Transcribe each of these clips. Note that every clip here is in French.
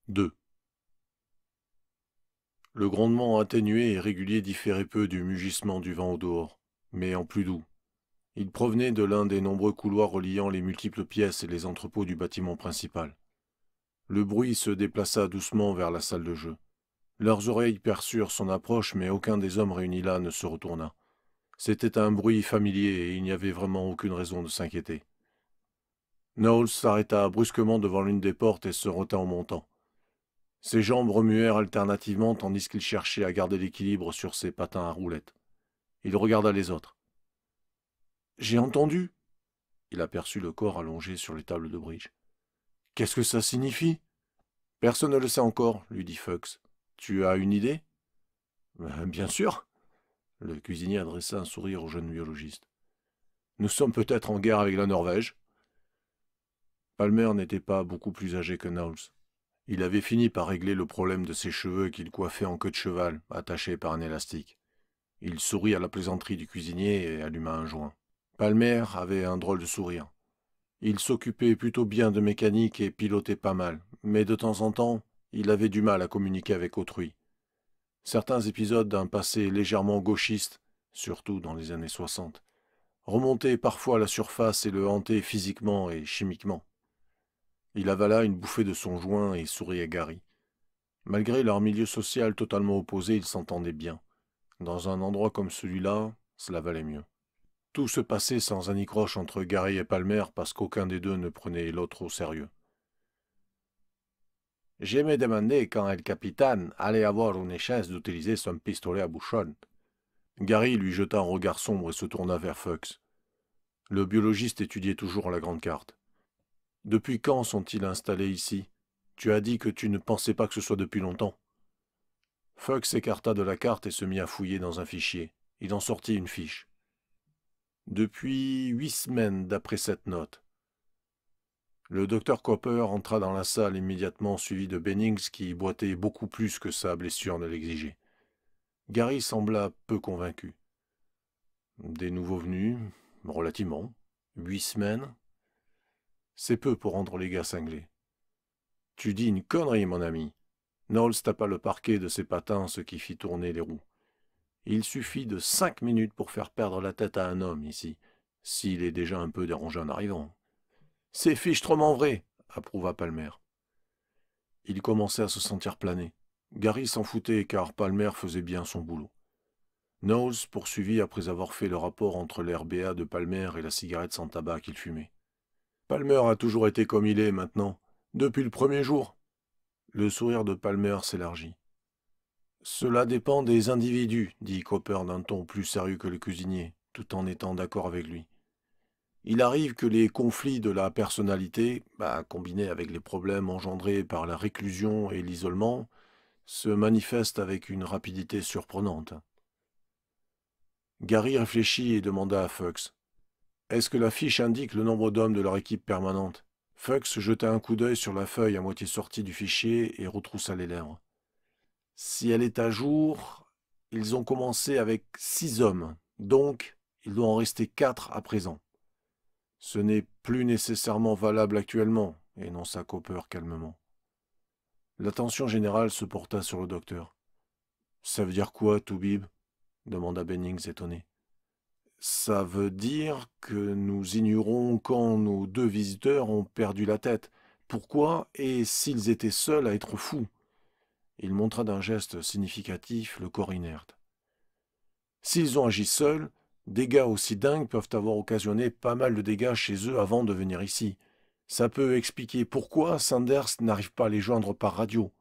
2. Le grondement atténué et régulier différait peu du mugissement du vent au dehors, mais en plus doux. Il provenait de l'un des nombreux couloirs reliant les multiples pièces et les entrepôts du bâtiment principal. Le bruit se déplaça doucement vers la salle de jeu. Leurs oreilles perçurent son approche, mais aucun des hommes réunis là ne se retourna. C'était un bruit familier et il n'y avait vraiment aucune raison de s'inquiéter. Knowles s'arrêta brusquement devant l'une des portes et se retint en montant. Ses jambes remuèrent alternativement tandis qu'il cherchait à garder l'équilibre sur ses patins à roulettes. Il regarda les autres. « J'ai entendu !» Il aperçut le corps allongé sur les tables de bridge. « Qu'est-ce que ça signifie ?»« Personne ne le sait encore, » lui dit Fux. « Tu as une idée ?»« Bien sûr !» Le cuisinier adressa un sourire au jeune biologiste. « Nous sommes peut-être en guerre avec la Norvège. » Palmer n'était pas beaucoup plus âgé que Knowles. Il avait fini par régler le problème de ses cheveux qu'il coiffait en queue de cheval, attachée par un élastique. Il sourit à la plaisanterie du cuisinier et alluma un joint. Palmer avait un drôle de sourire. Il s'occupait plutôt bien de mécanique et pilotait pas mal, mais de temps en temps, il avait du mal à communiquer avec autrui. Certains épisodes d'un passé légèrement gauchiste, surtout dans les années 60, remontaient parfois à la surface et le hantaient physiquement et chimiquement. Il avala une bouffée de son joint et sourit à Gary. Malgré leur milieu social totalement opposé, ils s'entendaient bien. Dans un endroit comme celui-là, cela valait mieux. Tout se passait sans anicroche entre Gary et Palmer parce qu'aucun des deux ne prenait l'autre au sérieux. « Je me demandais quand el capitaine allait avoir une chance d'utiliser son pistolet à bouchon. » Gary lui jeta un regard sombre et se tourna vers Fux. Le biologiste étudiait toujours la grande carte. « Depuis quand sont-ils installés ici ? Tu as dit que tu ne pensais pas que ce soit depuis longtemps. » Fux s'écarta de la carte et se mit à fouiller dans un fichier. Il en sortit une fiche. « Depuis 8 semaines, d'après cette note. » Le docteur Copper entra dans la salle immédiatement, suivi de Bennings qui boitait beaucoup plus que sa blessure ne l'exigeait. Gary sembla peu convaincu. « Des nouveaux venus, relativement. 8 semaines. C'est peu pour rendre les gars cinglés. »« Tu dis une connerie, mon ami. » Knowles tapa le parquet de ses patins, ce qui fit tourner les roues. « Il suffit de 5 minutes pour faire perdre la tête à un homme, ici, s'il est déjà un peu dérangé en arrivant. »« C'est fichtrement vrai, » approuva Palmer. Il commençait à se sentir plané. Gary s'en foutait car Palmer faisait bien son boulot. Knowles poursuivit après avoir fait le rapport entre l'RBA de Palmer et la cigarette sans tabac qu'il fumait. « Palmer a toujours été comme il est maintenant, depuis le premier jour. » Le sourire de Palmer s'élargit. « Cela dépend des individus, » dit Copper d'un ton plus sérieux que le cuisinier, tout en étant d'accord avec lui. Il arrive que les conflits de la personnalité, combinés avec les problèmes engendrés par la réclusion et l'isolement, se manifestent avec une rapidité surprenante. Gary réfléchit et demanda à Fux. « Est-ce que la fiche indique le nombre d'hommes de leur équipe permanente ?» Fux jeta un coup d'œil sur la feuille à moitié sortie du fichier et retroussa les lèvres. « Si elle est à jour, ils ont commencé avec 6 hommes, donc il doit en rester 4 à présent. » Ce n'est plus nécessairement valable actuellement, énonça Copper calmement. L'attention générale se porta sur le docteur. « Ça veut dire quoi, Toubib ?» demanda Bennings étonné. « Ça veut dire que nous ignorons quand nos 2 visiteurs ont perdu la tête. Pourquoi et s'ils étaient seuls à être fous ?» Il montra d'un geste significatif le corps inerte. « S'ils ont agi seuls, des gars aussi dingues peuvent avoir occasionné pas mal de dégâts chez eux avant de venir ici. Ça peut expliquer pourquoi Sanders n'arrive pas à les joindre par radio.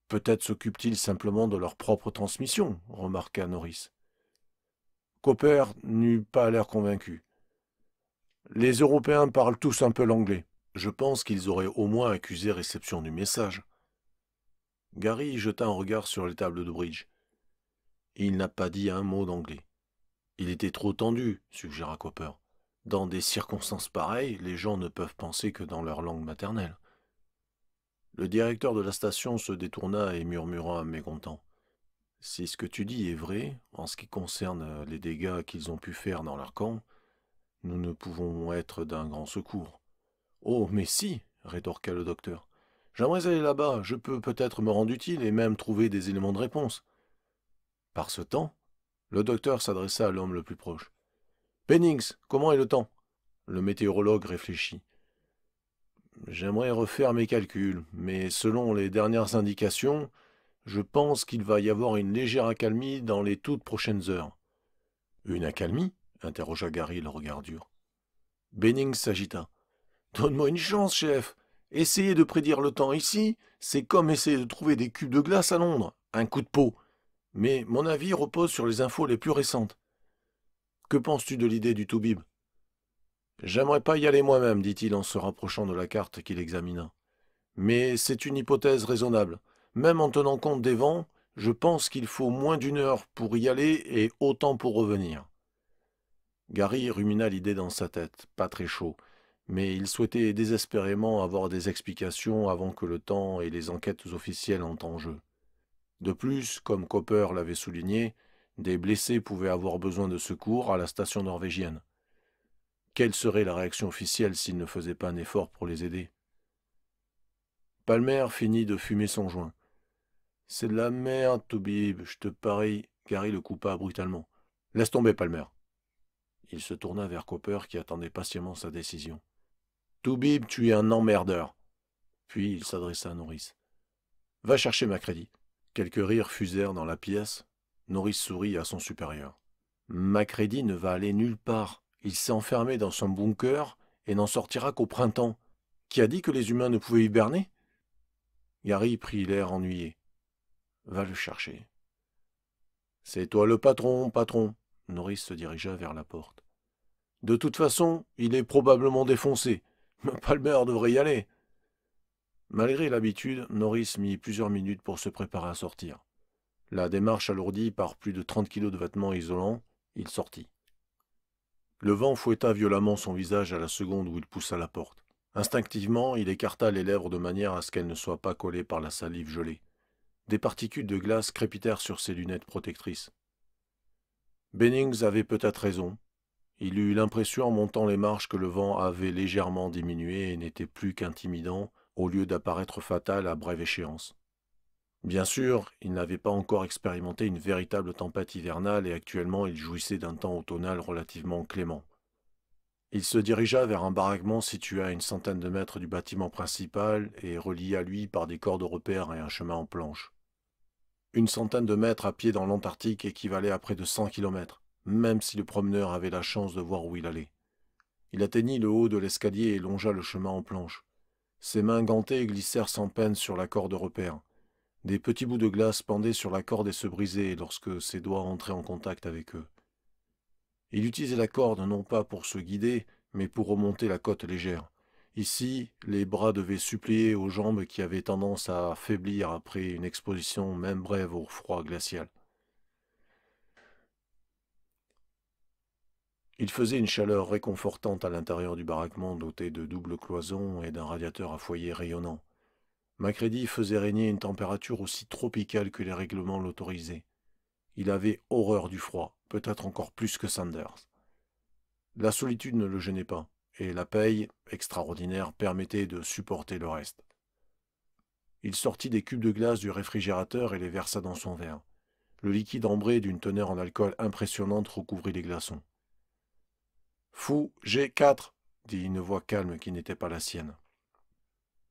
Peut-être s'occupent-ils simplement de leur propre transmission, remarqua Norris. Copper n'eut pas l'air convaincu. Les Européens parlent tous un peu l'anglais. Je pense qu'ils auraient au moins accusé réception du message. Gary jeta un regard sur les tables de bridge. Il n'a pas dit un mot d'anglais. Il était trop tendu, suggéra Copper. Dans des circonstances pareilles, les gens ne peuvent penser que dans leur langue maternelle. Le directeur de la station se détourna et murmura mécontent. Si ce que tu dis est vrai, en ce qui concerne les dégâts qu'ils ont pu faire dans leur camp, nous ne pouvons être d'un grand secours. Oh, mais si, rétorqua le docteur. J'aimerais aller là-bas, je peux peut-être me rendre utile et même trouver des éléments de réponse. Par ce temps, le docteur s'adressa à l'homme le plus proche. Bennings, comment est le temps? Le météorologue réfléchit. J'aimerais refaire mes calculs, mais selon les dernières indications, je pense qu'il va y avoir une légère accalmie dans les toutes prochaines heures. Une accalmie? Interrogea Gary le regard dur. Bennings s'agita. Donne-moi une chance, chef. Essayer de prédire le temps ici, c'est comme essayer de trouver des cubes de glace à Londres. Un coup de peau. Mais mon avis repose sur les infos les plus récentes. Que penses-tu de l'idée du Toubib? J'aimerais pas y aller moi-même, dit-il en se rapprochant de la carte qu'il examina. Mais c'est une hypothèse raisonnable. Même en tenant compte des vents, je pense qu'il faut moins d'une heure pour y aller et autant pour revenir. Gary rumina l'idée dans sa tête, pas très chaud, mais il souhaitait désespérément avoir des explications avant que le temps et les enquêtes officielles entrent en jeu. De plus, comme Copper l'avait souligné, des blessés pouvaient avoir besoin de secours à la station norvégienne. Quelle serait la réaction officielle s'il ne faisait pas un effort pour les aider? Palmer finit de fumer son joint. C'est de la merde, Toubib, je te parie. Gary le coupa brutalement. Laisse tomber, Palmer. Il se tourna vers Copper qui attendait patiemment sa décision. Toubib, tu es un emmerdeur. Puis il s'adressa à Norris. Va chercher Macready. Quelques rires fusèrent dans la pièce. Norris sourit à son supérieur. Macready ne va aller nulle part. Il s'est enfermé dans son bunker et n'en sortira qu'au printemps. Qui a dit que les humains ne pouvaient hiberner? Gary prit l'air ennuyé. Va le chercher. C'est toi le patron, patron. Norris se dirigea vers la porte. De toute façon, il est probablement défoncé. Palmer devrait y aller. Malgré l'habitude, Norris mit plusieurs minutes pour se préparer à sortir. La démarche alourdie par plus de 30 kilos de vêtements isolants, il sortit. Le vent fouetta violemment son visage à la seconde où il poussa la porte. Instinctivement, il écarta les lèvres de manière à ce qu'elles ne soient pas collées par la salive gelée. Des particules de glace crépitèrent sur ses lunettes protectrices. Bennings avait peut-être raison. Il eut l'impression en montant les marches que le vent avait légèrement diminué et n'était plus qu'intimidant au lieu d'apparaître fatal à brève échéance. Bien sûr, il n'avait pas encore expérimenté une véritable tempête hivernale et actuellement il jouissait d'un temps automnal relativement clément. Il se dirigea vers un baraquement situé à une centaine de mètres du bâtiment principal et relié à lui par des corps de repère et un chemin en planche. Une centaine de mètres à pied dans l'Antarctique équivalait à près de 100 kilomètres, même si le promeneur avait la chance de voir où il allait. Il atteignit le haut de l'escalier et longea le chemin en planche. Ses mains gantées glissèrent sans peine sur la corde de repère. Des petits bouts de glace pendaient sur la corde et se brisaient lorsque ses doigts entraient en contact avec eux. Il utilisait la corde non pas pour se guider, mais pour remonter la côte légère. Ici, les bras devaient suppléer aux jambes qui avaient tendance à faiblir après une exposition même brève au froid glacial. Il faisait une chaleur réconfortante à l'intérieur du baraquement doté de doubles cloisons et d'un radiateur à foyer rayonnant. Macready faisait régner une température aussi tropicale que les règlements l'autorisaient. Il avait horreur du froid, peut-être encore plus que Sanders. La solitude ne le gênait pas, et la paye, extraordinaire, permettait de supporter le reste. Il sortit des cubes de glace du réfrigérateur et les versa dans son verre. Le liquide ambré d'une teneur en alcool impressionnante recouvrit les glaçons. « Fou, j'ai 4 !» dit une voix calme qui n'était pas la sienne.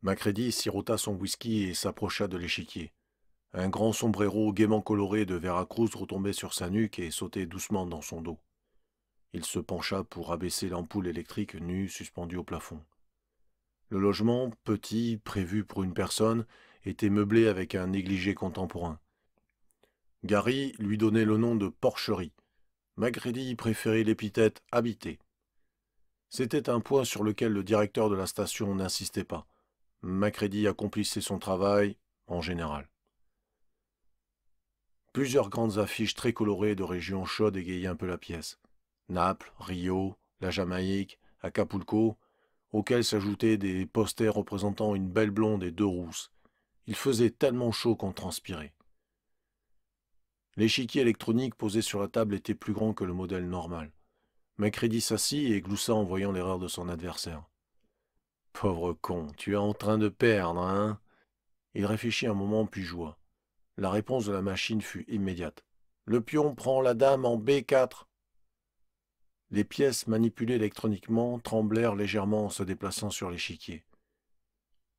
Macready sirota son whisky et s'approcha de l'échiquier. Un grand sombrero gaiement coloré de Veracruz retombait sur sa nuque et sautait doucement dans son dos. Il se pencha pour abaisser l'ampoule électrique nue suspendue au plafond. Le logement, petit, prévu pour une personne, était meublé avec un négligé contemporain. Gary lui donnait le nom de porcherie. Macready préférait l'épithète habité. C'était un point sur lequel le directeur de la station n'insistait pas. Macready accomplissait son travail, en général. Plusieurs grandes affiches très colorées de régions chaudes égayaient un peu la pièce. Naples, Rio, la Jamaïque, Acapulco, auxquels s'ajoutaient des posters représentant une belle blonde et 2 rousses. Il faisait tellement chaud qu'on transpirait. L'échiquier électronique posé sur la table était plus grand que le modèle normal. Macready s'assit et gloussa en voyant l'erreur de son adversaire. « Pauvre con, tu es en train de perdre, hein ?» Il réfléchit un moment puis joua. La réponse de la machine fut immédiate. Le pion prend la dame en B4. Les pièces manipulées électroniquement tremblèrent légèrement en se déplaçant sur l'échiquier.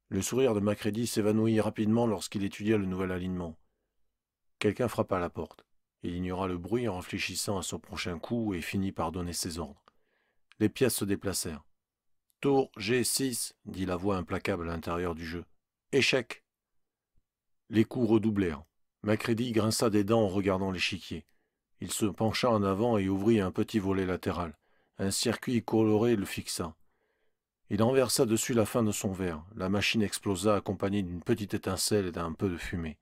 Le sourire de Macready s'évanouit rapidement lorsqu'il étudia le nouvel alignement. Quelqu'un frappa à la porte. Il ignora le bruit en réfléchissant à son prochain coup et finit par donner ses ordres. Les pièces se déplacèrent. « Tour G6 » dit la voix implacable à l'intérieur du jeu. « Échec !» Les coups redoublèrent. Macready grinça des dents en regardant l'échiquier. Il se pencha en avant et ouvrit un petit volet latéral. Un circuit coloré le fixa. Il renversa dessus la fin de son verre. La machine explosa accompagnée d'une petite étincelle et d'un peu de fumée.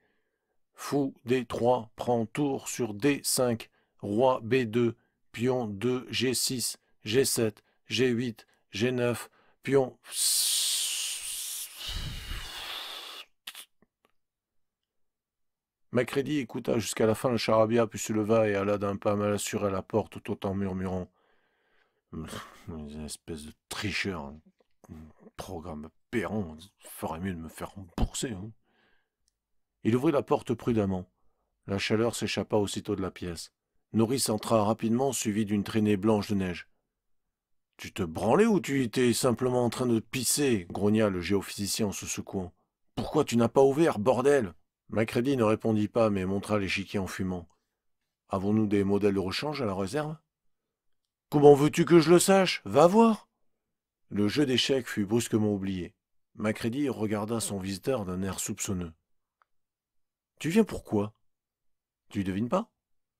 Fou D3 prend tour sur D5, roi B2, pion 2 G6, G7, G8, G9, pion... Macready écouta jusqu'à la fin le charabia, puis se leva et alla d'un pas mal assuré à la porte tout en murmurant « Une espèce de tricheur, un programme aberrant, ferait mieux de me faire rembourser. Hein. » Il ouvrit la porte prudemment. La chaleur s'échappa aussitôt de la pièce. Norris entra rapidement, suivi d'une traînée blanche de neige. « Tu te branlais ou tu étais simplement en train de pisser ?» grogna le géophysicien en se secouant. « Pourquoi tu n'as pas ouvert, bordel ?» Macready ne répondit pas, mais montra l'échiquier en fumant. « Avons-nous des modèles de rechange à la réserve ?»« Comment veux-tu que je le sache ? Va voir !» Le jeu d'échecs fut brusquement oublié. Macready regarda son visiteur d'un air soupçonneux. « Tu viens pourquoi ? Tu devines pas ? »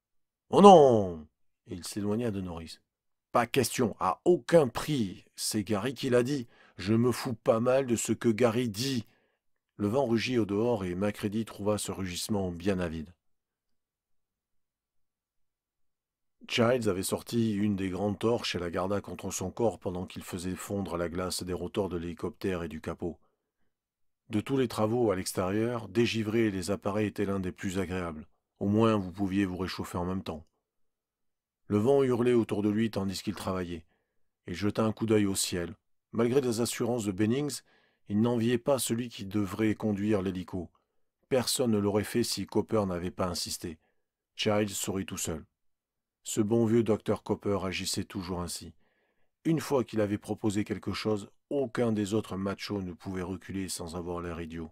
« Oh non !» Il s'éloigna de Norris. « Pas question, à aucun prix. C'est Gary qui l'a dit. Je me fous pas mal de ce que Gary dit. » Le vent rugit au dehors et Macready trouva ce rugissement bien avide. Childs avait sorti une des grandes torches et la garda contre son corps pendant qu'il faisait fondre la glace des rotors de l'hélicoptère et du capot. De tous les travaux à l'extérieur, dégivrer les appareils était l'un des plus agréables. Au moins, vous pouviez vous réchauffer en même temps. Le vent hurlait autour de lui tandis qu'il travaillait. Il jeta un coup d'œil au ciel. Malgré les assurances de Bennings, il n'enviait pas celui qui devrait conduire l'hélico. Personne ne l'aurait fait si Cooper n'avait pas insisté. Childs sourit tout seul. Ce bon vieux Dr Cooper agissait toujours ainsi. Une fois qu'il avait proposé quelque chose, aucun des autres machos ne pouvait reculer sans avoir l'air idiot.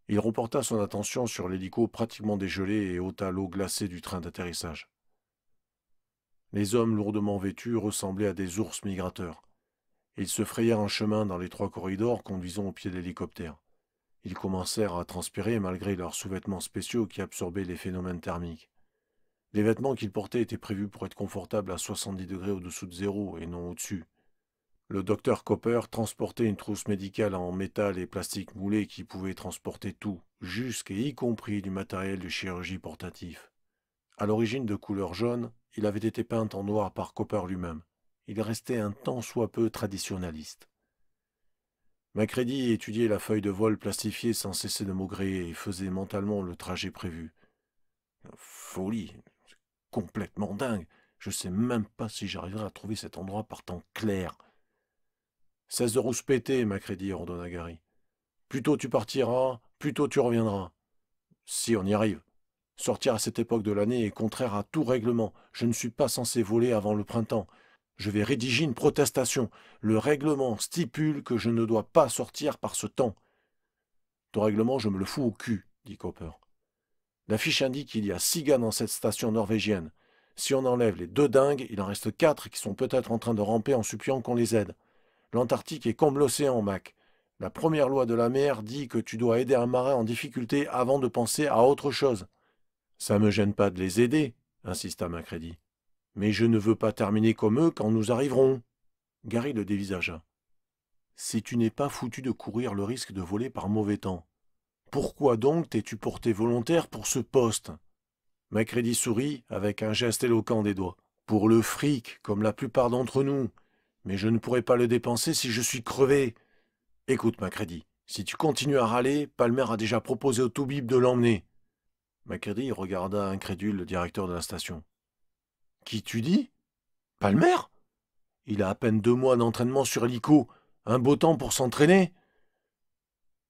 Il reporta son attention sur l'hélico pratiquement dégelé et ôta l'eau glacée du train d'atterrissage. Les hommes lourdement vêtus ressemblaient à des ours migrateurs. Ils se frayèrent un chemin dans les 3 corridors conduisant au pied de l'hélicoptère. Ils commencèrent à transpirer malgré leurs sous-vêtements spéciaux qui absorbaient les phénomènes thermiques. Les vêtements qu'ils portaient étaient prévus pour être confortables à 70 degrés au-dessous de zéro et non au-dessus. Le docteur Cooper transportait une trousse médicale en métal et plastique moulé qui pouvait transporter tout, jusqu'à y compris du matériel de chirurgie portatif. À l'origine de couleur jaune, il avait été peint en noir par Cooper lui-même. Il restait un tant soit peu traditionnaliste. Macready étudiait la feuille de vol plastifiée sans cesser de maugréer et faisait mentalement le trajet prévu. Folie, complètement dingue. Je sais même pas si j'arriverai à trouver cet endroit par temps clair. Cesse de rouspéter, Macready, ordonna Gary. Plus tôt tu partiras, plus tôt tu reviendras. Si on y arrive. Sortir à cette époque de l'année est contraire à tout règlement. Je ne suis pas censé voler avant le printemps. Je vais rédiger une protestation. Le règlement stipule que je ne dois pas sortir par ce temps. Ton règlement, je me le fous au cul, dit Cooper. La fiche indique qu'il y a 6 gars dans cette station norvégienne. Si on enlève les 2 dingues, il en reste 4 qui sont peut-être en train de ramper en suppliant qu'on les aide. L'Antarctique est comme l'océan, Mac. La première loi de la mer dit que tu dois aider un marin en difficulté avant de penser à autre chose. Ça me gêne pas de les aider, insista Macready. Mais je ne veux pas terminer comme eux quand nous arriverons. Gary le dévisagea. Si tu n'es pas foutu de courir le risque de voler par mauvais temps, pourquoi donc t'es-tu porté volontaire pour ce poste ? Macready sourit avec un geste éloquent des doigts. Pour le fric, comme la plupart d'entre nous. Mais je ne pourrai pas le dépenser si je suis crevé. Écoute, Macready, si tu continues à râler, Palmer a déjà proposé au Toubib de l'emmener. Macready regarda incrédule le directeur de la station. Qui tu dis ? Palmer ? Il a à peine 2 mois d'entraînement sur hélico. Un beau temps pour s'entraîner ?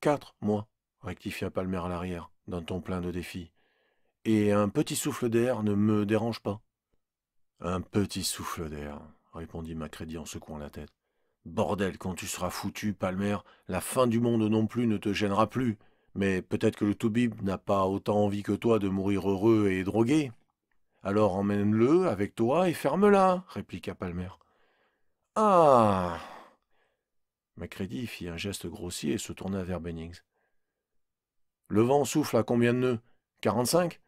4, moi, rectifia Palmer à l'arrière, d'un ton plein de défi. Et un petit souffle d'air ne me dérange pas. Un petit souffle d'air, répondit Macready en secouant la tête. Bordel, quand tu seras foutu, Palmer, la fin du monde non plus ne te gênera plus. Mais peut-être que le toubib n'a pas autant envie que toi de mourir heureux et drogué. Alors emmène-le avec toi et ferme-la, répliqua Palmer. Ah. Macready fit un geste grossier et se tourna vers Bennings. Le vent souffle à combien de nœuds 45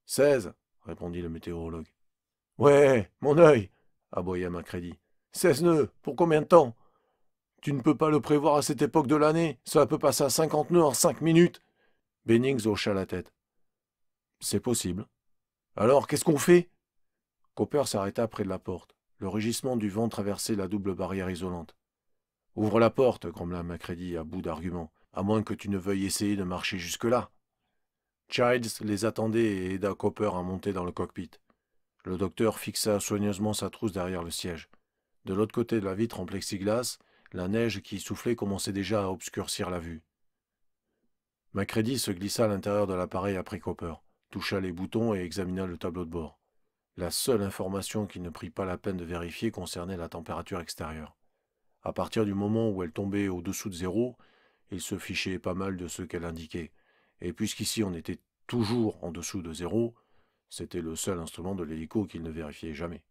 16, répondit le météorologue. Ouais, mon œil, aboya Macready. 16 nœuds, pour combien de temps? Tu ne peux pas le prévoir à cette époque de l'année, cela peut passer à 50 nœuds en 5 minutes. Bennings hocha la tête. C'est possible. Alors, qu'est-ce qu'on fait? Cooper s'arrêta près de la porte. Le rugissement du vent traversait la double barrière isolante. Ouvre la porte, grommela Macready à bout d'arguments, à moins que tu ne veuilles essayer de marcher jusque-là. Childs les attendait et aida Cooper à monter dans le cockpit. Le docteur fixa soigneusement sa trousse derrière le siège. De l'autre côté de la vitre en plexiglas, la neige qui soufflait commençait déjà à obscurcir la vue. Macready se glissa à l'intérieur de l'appareil après Cooper, toucha les boutons et examina le tableau de bord. La seule information qu'il ne prit pas la peine de vérifier concernait la température extérieure. À partir du moment où elle tombait au-dessous de zéro, il se fichait pas mal de ce qu'elle indiquait. Et puisqu'ici on était toujours en dessous de zéro, c'était le seul instrument de l'hélico qu'il ne vérifiait jamais.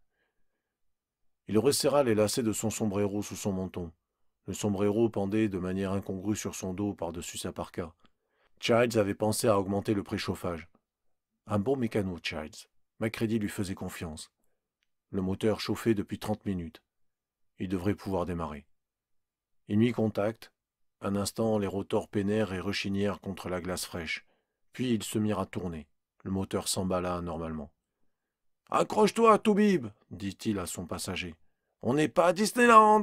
Il resserra les lacets de son sombrero sous son menton. Le sombrero pendait de manière incongrue sur son dos par-dessus sa parka. Childs avait pensé à augmenter le préchauffage. Un bon mécano, Childs. Macready lui faisait confiance. Le moteur chauffait depuis 30 minutes. Il devrait pouvoir démarrer. Il mit contact. Un instant, les rotors peinèrent et rechignèrent contre la glace fraîche. Puis ils se mirent à tourner. Le moteur s'emballa normalement. « Accroche-toi, Toubib !» dit-il à son passager. « On n'est pas à Disneyland !»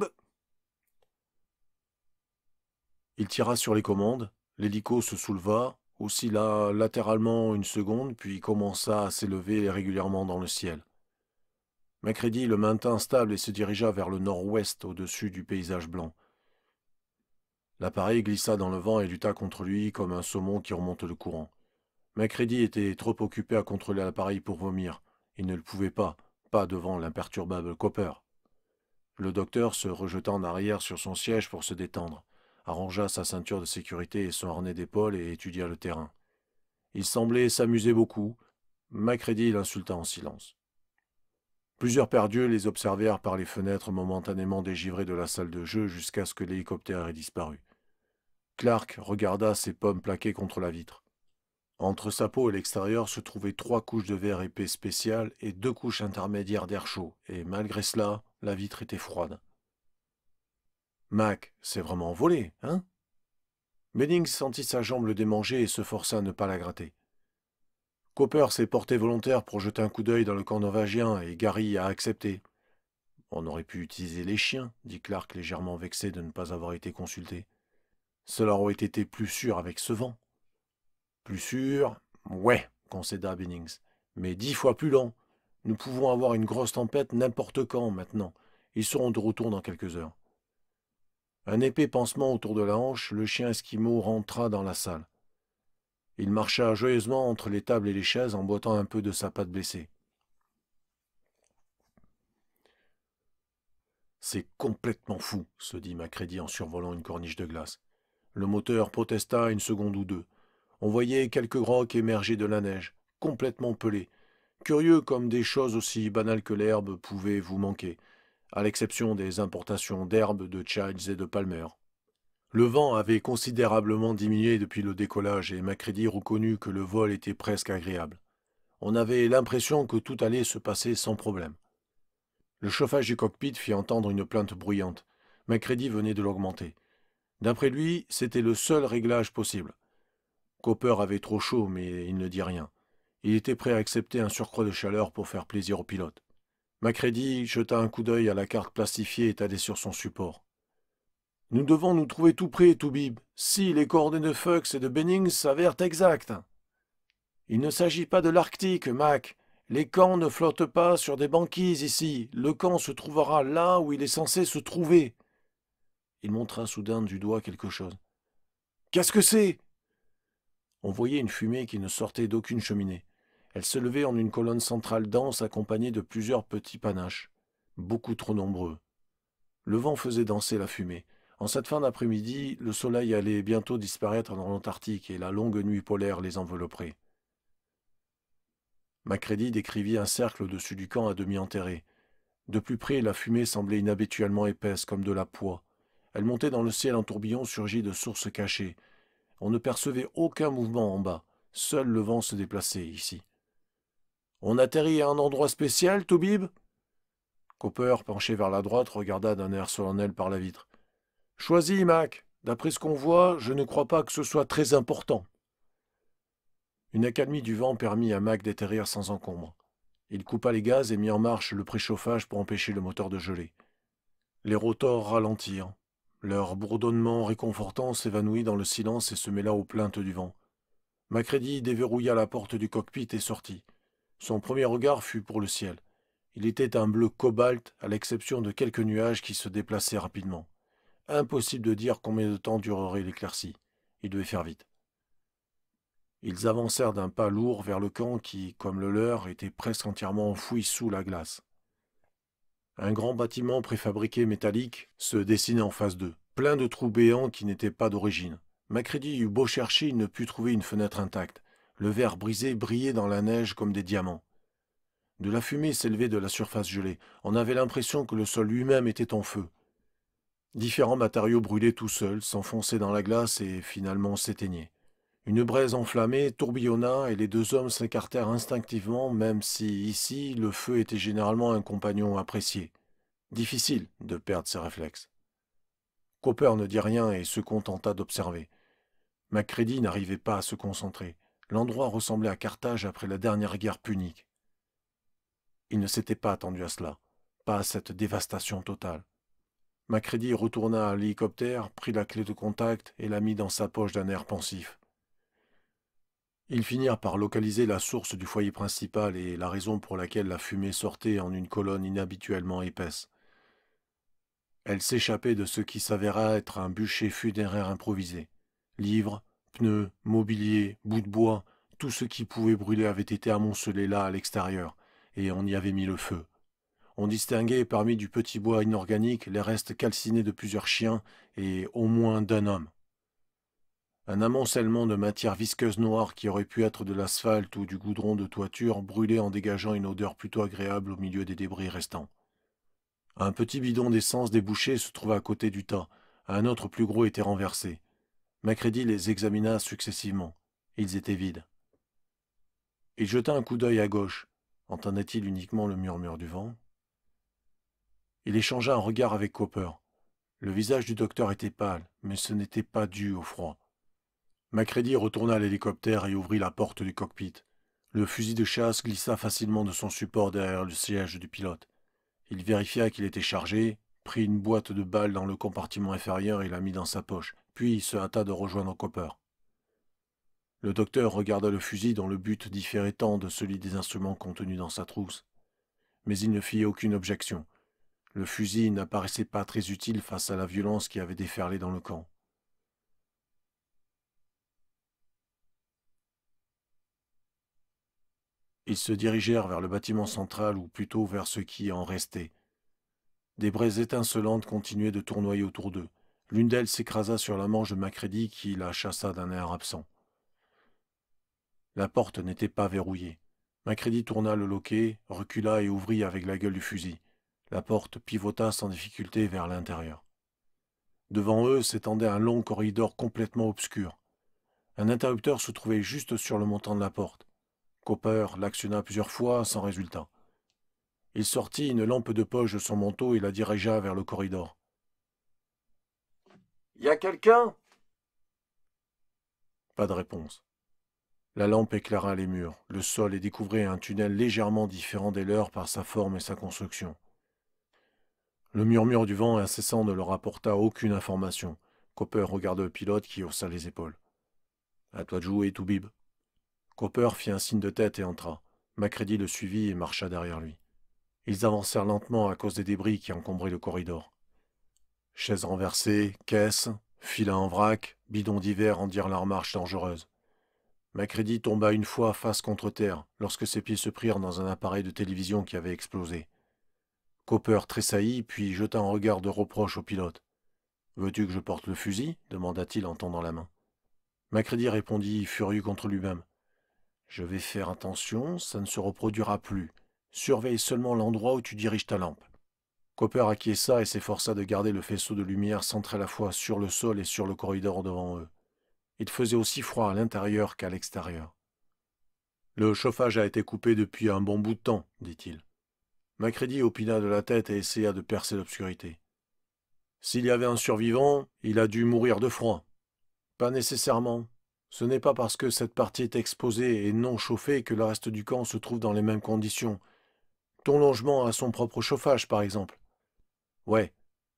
Il tira sur les commandes. L'hélico se souleva, oscilla latéralement une seconde, puis commença à s'élever régulièrement dans le ciel. Macready le maintint stable et se dirigea vers le nord-ouest au-dessus du paysage blanc. L'appareil glissa dans le vent et lutta contre lui comme un saumon qui remonte le courant. Macready était trop occupé à contrôler l'appareil pour vomir. Il ne le pouvait pas devant l'imperturbable Cooper. Le docteur se rejeta en arrière sur son siège pour se détendre, arrangea sa ceinture de sécurité et son harnais d'épaule et étudia le terrain. Il semblait s'amuser beaucoup. Macready l'insulta en silence. Plusieurs perdus les observèrent par les fenêtres momentanément dégivrées de la salle de jeu jusqu'à ce que l'hélicoptère ait disparu. Clark regarda ses pommes plaquées contre la vitre. Entre sa peau et l'extérieur se trouvaient 3 couches de verre épais spécial et 2 couches intermédiaires d'air chaud, et malgré cela, la vitre était froide. « Mac, c'est vraiment volé, hein ?» Bennings sentit sa jambe le démanger et se força à ne pas la gratter. Cooper s'est porté volontaire pour jeter un coup d'œil dans le camp norvégien et Gary a accepté. « On aurait pu utiliser les chiens, » dit Clark légèrement vexé de ne pas avoir été consulté. « Cela aurait été plus sûr avec ce vent. » Plus sûr, ouais, concéda Bennings, mais 10 fois plus lent. Nous pouvons avoir une grosse tempête n'importe quand maintenant. Ils seront de retour dans quelques heures. Un épais pansement autour de la hanche, le chien esquimau rentra dans la salle. Il marcha joyeusement entre les tables et les chaises en boitant un peu de sa patte blessée. C'est complètement fou, se dit Macready en survolant une corniche de glace. Le moteur protesta une seconde ou deux. On voyait quelques rocs émerger de la neige, complètement pelés. Curieux comme des choses aussi banales que l'herbe pouvaient vous manquer, à l'exception des importations d'herbes de Childs et de Palmer. Le vent avait considérablement diminué depuis le décollage et Macready reconnut que le vol était presque agréable. On avait l'impression que tout allait se passer sans problème. Le chauffage du cockpit fit entendre une plainte bruyante. Macready venait de l'augmenter. D'après lui, c'était le seul réglage possible. Cooper avait trop chaud, mais il ne dit rien. Il était prêt à accepter un surcroît de chaleur pour faire plaisir au pilote. Macready jeta un coup d'œil à la carte plastifiée étalée sur son support. « Nous devons nous trouver tout près, Toubib, si les coordonnées de Fuchs et de Bennings s'avèrent exactes. »« Il ne s'agit pas de l'Arctique, Mac. Les camps ne flottent pas sur des banquises ici. Le camp se trouvera là où il est censé se trouver. » Il montra soudain du doigt quelque chose. Qu'est-ce que c'est? On voyait une fumée qui ne sortait d'aucune cheminée. Elle se levait en une colonne centrale dense accompagnée de plusieurs petits panaches, beaucoup trop nombreux. Le vent faisait danser la fumée. En cette fin d'après-midi, le soleil allait bientôt disparaître dans l'Antarctique et la longue nuit polaire les envelopperait. Macready décrivit un cercle au-dessus du camp à demi enterré. De plus près, la fumée semblait inhabituellement épaisse, comme de la poix. Elle montait dans le ciel en tourbillon surgi de sources cachées. On ne percevait aucun mouvement en bas. Seul le vent se déplaçait ici. On atterrit à un endroit spécial, Toubib? Cooper, penché vers la droite, regarda d'un air solennel par la vitre. Choisis, Mac. D'après ce qu'on voit, je ne crois pas que ce soit très important. Une accalmie du vent permit à Mac d'atterrir sans encombre. Il coupa les gaz et mit en marche le préchauffage pour empêcher le moteur de geler. Les rotors ralentirent. Leur bourdonnement réconfortant s'évanouit dans le silence et se mêla aux plaintes du vent. Macready déverrouilla la porte du cockpit et sortit. Son premier regard fut pour le ciel. Il était un bleu cobalt, à l'exception de quelques nuages qui se déplaçaient rapidement. Impossible de dire combien de temps durerait l'éclaircie. Il devait faire vite. Ils avancèrent d'un pas lourd vers le camp qui, comme le leur, était presque entièrement enfoui sous la glace. Un grand bâtiment préfabriqué métallique se dessinait en face d'eux, plein de trous béants qui n'étaient pas d'origine. Macready eut beau chercher, il ne put trouver une fenêtre intacte. Le verre brisé brillait dans la neige comme des diamants. De la fumée s'élevait de la surface gelée. On avait l'impression que le sol lui-même était en feu. Différents matériaux brûlaient tout seuls, s'enfonçaient dans la glace et finalement s'éteignaient. Une braise enflammée tourbillonna et les deux hommes s'écartèrent instinctivement, même si, ici, le feu était généralement un compagnon apprécié. Difficile de perdre ses réflexes. Cooper ne dit rien et se contenta d'observer. Macready n'arrivait pas à se concentrer. L'endroit ressemblait à Carthage après la dernière guerre punique. Il ne s'était pas attendu à cela, pas à cette dévastation totale. Macready retourna à l'hélicoptère, prit la clé de contact et la mit dans sa poche d'un air pensif. Ils finirent par localiser la source du foyer principal et la raison pour laquelle la fumée sortait en une colonne inhabituellement épaisse. Elle s'échappait de ce qui s'avéra être un bûcher funéraire improvisé. Livres, pneus, mobilier, bouts de bois, tout ce qui pouvait brûler avait été amoncelé là à l'extérieur, et on y avait mis le feu. On distinguait parmi du petit bois inorganique les restes calcinés de plusieurs chiens et au moins d'un homme. Un amoncellement de matière visqueuse noire qui aurait pu être de l'asphalte ou du goudron de toiture brûlait en dégageant une odeur plutôt agréable au milieu des débris restants. Un petit bidon d'essence débouché se trouvait à côté du tas. Un autre plus gros était renversé. Macready les examina successivement. Ils étaient vides. Il jeta un coup d'œil à gauche. Entendait-il uniquement le murmure du vent? Il échangea un regard avec Cooper. Le visage du docteur était pâle, mais ce n'était pas dû au froid. Macready retourna à l'hélicoptère et ouvrit la porte du cockpit. Le fusil de chasse glissa facilement de son support derrière le siège du pilote. Il vérifia qu'il était chargé, prit une boîte de balles dans le compartiment inférieur et la mit dans sa poche, puis il se hâta de rejoindre Cooper. Le docteur regarda le fusil dont le but différait tant de celui des instruments contenus dans sa trousse. Mais il ne fit aucune objection. Le fusil n'apparaissait pas très utile face à la violence qui avait déferlé dans le camp. Ils se dirigèrent vers le bâtiment central ou plutôt vers ce qui en restait. Des braises étincelantes continuaient de tournoyer autour d'eux. L'une d'elles s'écrasa sur la manche de Macready qui la chassa d'un air absent. La porte n'était pas verrouillée. Macready tourna le loquet, recula et ouvrit avec la gueule du fusil. La porte pivota sans difficulté vers l'intérieur. Devant eux s'étendait un long corridor complètement obscur. Un interrupteur se trouvait juste sur le montant de la porte. Cooper l'actionna plusieurs fois sans résultat. Il sortit une lampe de poche de son manteau et la dirigea vers le corridor. « Y a quelqu'un » Pas de réponse. La lampe éclaira les murs, le sol et découvrit un tunnel légèrement différent des leurs par sa forme et sa construction. Le murmure du vent incessant ne leur apporta aucune information. Cooper regarda le pilote qui haussa les épaules. « À toi de jouer, Toubib. » Cooper fit un signe de tête et entra. Macready le suivit et marcha derrière lui. Ils avancèrent lentement à cause des débris qui encombraient le corridor. Chaises renversées, caisses, Fila en vrac, bidons d'hiver rendirent leur marche dangereuse. Macready tomba une fois face contre terre, lorsque ses pieds se prirent dans un appareil de télévision qui avait explosé. Cooper tressaillit, puis jeta un regard de reproche au pilote. « Veux-tu que je porte le fusil » demanda-t-il en tendant la main. Macready répondit, furieux contre lui-même. « Je vais faire attention, ça ne se reproduira plus. Surveille seulement l'endroit où tu diriges ta lampe. » Cooper acquiesça et s'efforça de garder le faisceau de lumière centré à la fois sur le sol et sur le corridor devant eux. Il faisait aussi froid à l'intérieur qu'à l'extérieur. « Le chauffage a été coupé depuis un bon bout de temps, dit-il. Macready opina de la tête et essaya de percer l'obscurité. « S'il y avait un survivant, il a dû mourir de froid. »« Pas nécessairement. Ce n'est pas parce que cette partie est exposée et non chauffée que le reste du camp se trouve dans les mêmes conditions. Ton logement a son propre chauffage, par exemple. »« Ouais,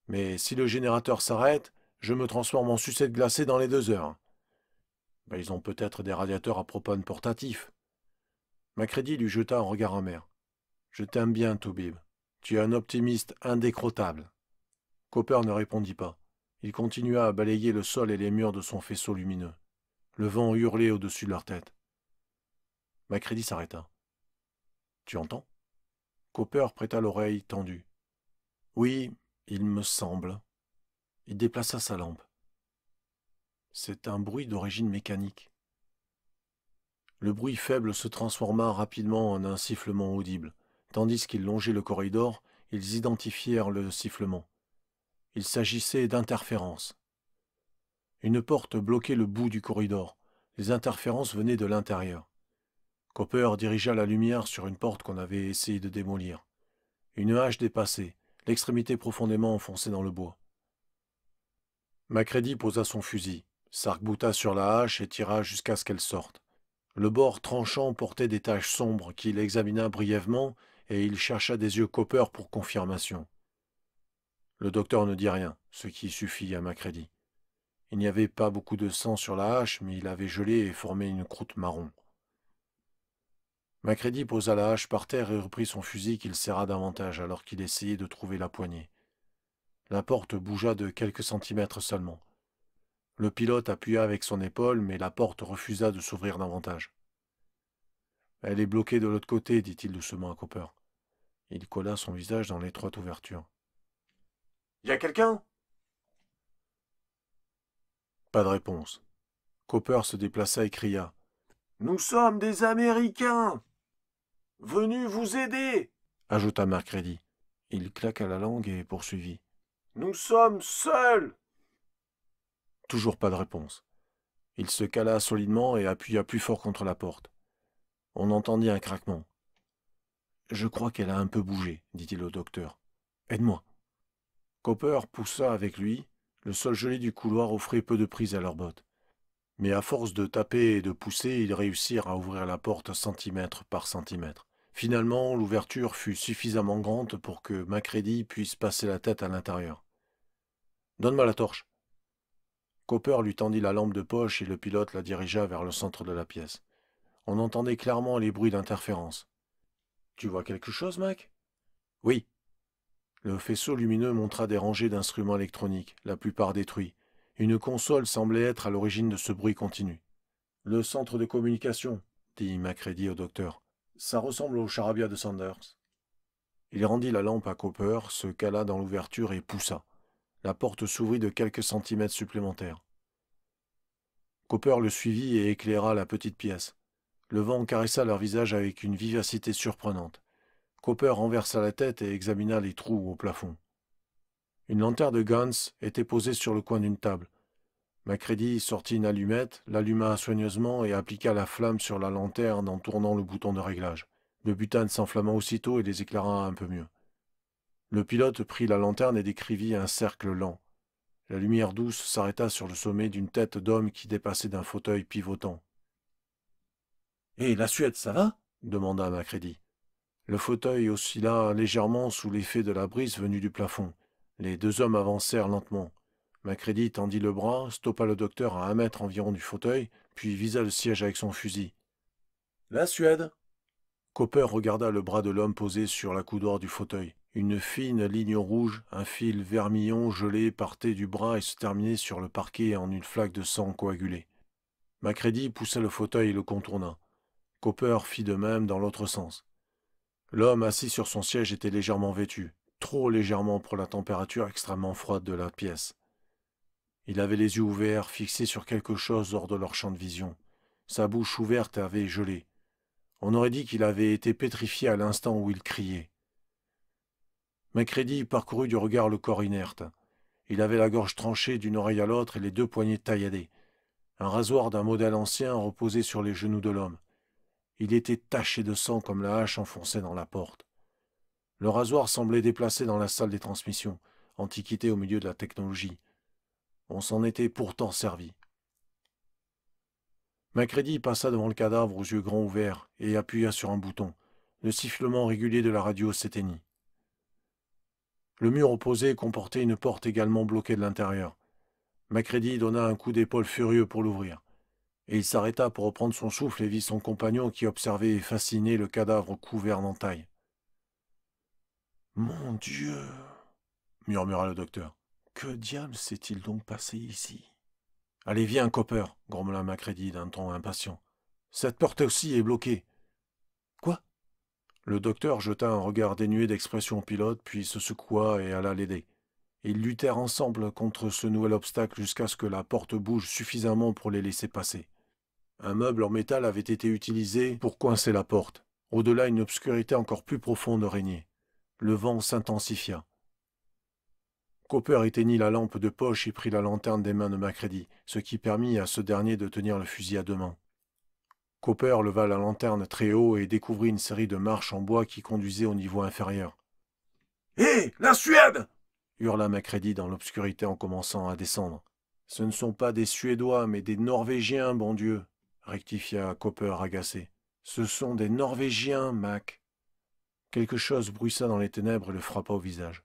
mais si le générateur s'arrête, je me transforme en sucette glacée dans les 2 heures. » Ben, ils ont peut-être des radiateurs à propane portatifs. Macready lui jeta un regard amer. « Je t'aime bien, Toubib. Tu es un optimiste indécrottable. » Cooper ne répondit pas. Il continua à balayer le sol et les murs de son faisceau lumineux. Le vent hurlait au-dessus de leur tête. Macready s'arrêta. « Tu entends » Cooper prêta l'oreille tendue. « Oui, il me semble. » Il déplaça sa lampe. C'est un bruit d'origine mécanique. Le bruit faible se transforma rapidement en un sifflement audible. Tandis qu'ils longeaient le corridor, ils identifièrent le sifflement. Il s'agissait d'interférences. Une porte bloquait le bout du corridor. Les interférences venaient de l'intérieur. Cooper dirigea la lumière sur une porte qu'on avait essayé de démolir. Une hache dépassée, l'extrémité profondément enfoncée dans le bois. Macready posa son fusil, s'arc-bouta sur la hache et tira jusqu'à ce qu'elle sorte. Le bord tranchant portait des taches sombres qu'il examina brièvement et il chercha des yeux Cooper pour confirmation. Le docteur ne dit rien, ce qui suffit à Macready. Il n'y avait pas beaucoup de sang sur la hache, mais il avait gelé et formé une croûte marron. Macready posa la hache par terre et reprit son fusil qu'il serra davantage alors qu'il essayait de trouver la poignée. La porte bougea de quelques centimètres seulement. Le pilote appuya avec son épaule, mais la porte refusa de s'ouvrir davantage. « Elle est bloquée de l'autre côté, dit-il doucement à Cooper. Il colla son visage dans l'étroite ouverture. « Y a quelqu'un » Pas de réponse. Cooper se déplaça et cria. « Nous sommes des Américains ! Venus vous aider !» ajouta Macready. Il claqua la langue et poursuivit. « Nous sommes seuls !» Toujours pas de réponse. Il se cala solidement et appuya plus fort contre la porte. On entendit un craquement. « Je crois qu'elle a un peu bougé, dit-il au docteur. Aide-moi. » Cooper poussa avec lui. Le sol gelé du couloir offrait peu de prise à leurs bottes. Mais à force de taper et de pousser, ils réussirent à ouvrir la porte centimètre par centimètre. Finalement, l'ouverture fut suffisamment grande pour que Macready puisse passer la tête à l'intérieur. « Donne-moi la torche. » Cooper lui tendit la lampe de poche et le pilote la dirigea vers le centre de la pièce. On entendait clairement les bruits d'interférence. « Tu vois quelque chose, Mac ?»« Oui. » Le faisceau lumineux montra des rangées d'instruments électroniques, la plupart détruits. Une console semblait être à l'origine de ce bruit continu. « Le centre de communication, » dit Macready au docteur. « Ça ressemble au charabia de Sanders. » Il rendit la lampe à Cooper, se cala dans l'ouverture et poussa. La porte s'ouvrit de quelques centimètres supplémentaires. Cooper le suivit et éclaira la petite pièce. Le vent caressa leur visage avec une vivacité surprenante. Cooper renversa la tête et examina les trous au plafond. Une lanterne de Gans était posée sur le coin d'une table. Macready sortit une allumette, l'alluma soigneusement et appliqua la flamme sur la lanterne en tournant le bouton de réglage. Le butane s'enflamma aussitôt et les éclaira un peu mieux. Le pilote prit la lanterne et décrivit un cercle lent. La lumière douce s'arrêta sur le sommet d'une tête d'homme qui dépassait d'un fauteuil pivotant. « Hé, la Suède, ça va » demanda Macready. Le fauteuil oscilla légèrement sous l'effet de la brise venue du plafond. Les 2 hommes avancèrent lentement. Macready tendit le bras, stoppa le docteur à 1 mètre environ du fauteuil, puis visa le siège avec son fusil. « La Suède » Cooper regarda le bras de l'homme posé sur l'accoudoir du fauteuil. Une fine ligne rouge, un fil vermillon gelé partait du bras et se terminait sur le parquet en une flaque de sang coagulé. Macready poussa le fauteuil et le contourna. Cooper fit de même dans l'autre sens. L'homme assis sur son siège était légèrement vêtu, trop légèrement pour la température extrêmement froide de la pièce. Il avait les yeux ouverts, fixés sur quelque chose hors de leur champ de vision. Sa bouche ouverte avait gelé. On aurait dit qu'il avait été pétrifié à l'instant où il criait. Macready parcourut du regard le corps inerte. Il avait la gorge tranchée d'une oreille à l'autre et les deux poignets tailladés. Un rasoir d'un modèle ancien reposait sur les genoux de l'homme. Il était taché de sang comme la hache enfoncée dans la porte. Le rasoir semblait déplacé dans la salle des transmissions, antiquité au milieu de la technologie. On s'en était pourtant servi. Macready passa devant le cadavre aux yeux grands ouverts et appuya sur un bouton. Le sifflement régulier de la radio s'éteignit. Le mur opposé comportait une porte également bloquée de l'intérieur. Macready donna un coup d'épaule furieux pour l'ouvrir. Et il s'arrêta pour reprendre son souffle et vit son compagnon qui observait fasciné le cadavre couvert d'entailles. « Mon Dieu !» murmura le docteur. « Que diable s'est-il donc passé ici ?»« Allez, viens, Cooper !» grommela Macready d'un ton impatient. « Cette porte aussi est bloquée. »« Quoi ?» Le docteur jeta un regard dénué d'expression au pilote, puis se secoua et alla l'aider. Ils luttèrent ensemble contre ce nouvel obstacle jusqu'à ce que la porte bouge suffisamment pour les laisser passer. Un meuble en métal avait été utilisé pour coincer la porte. Au-delà, une obscurité encore plus profonde régnait. Le vent s'intensifia. Cooper éteignit la lampe de poche et prit la lanterne des mains de Macready, ce qui permit à ce dernier de tenir le fusil à deux mains. Cooper leva la lanterne très haut et découvrit une série de marches en bois qui conduisaient au niveau inférieur. « Hé, la Suède !» hurla Macready dans l'obscurité en commençant à descendre. « Ce ne sont pas des Suédois, mais des Norvégiens, bon Dieu !» rectifia Cooper agacé. « Ce sont des Norvégiens, Mac. » Quelque chose bruissa dans les ténèbres et le frappa au visage.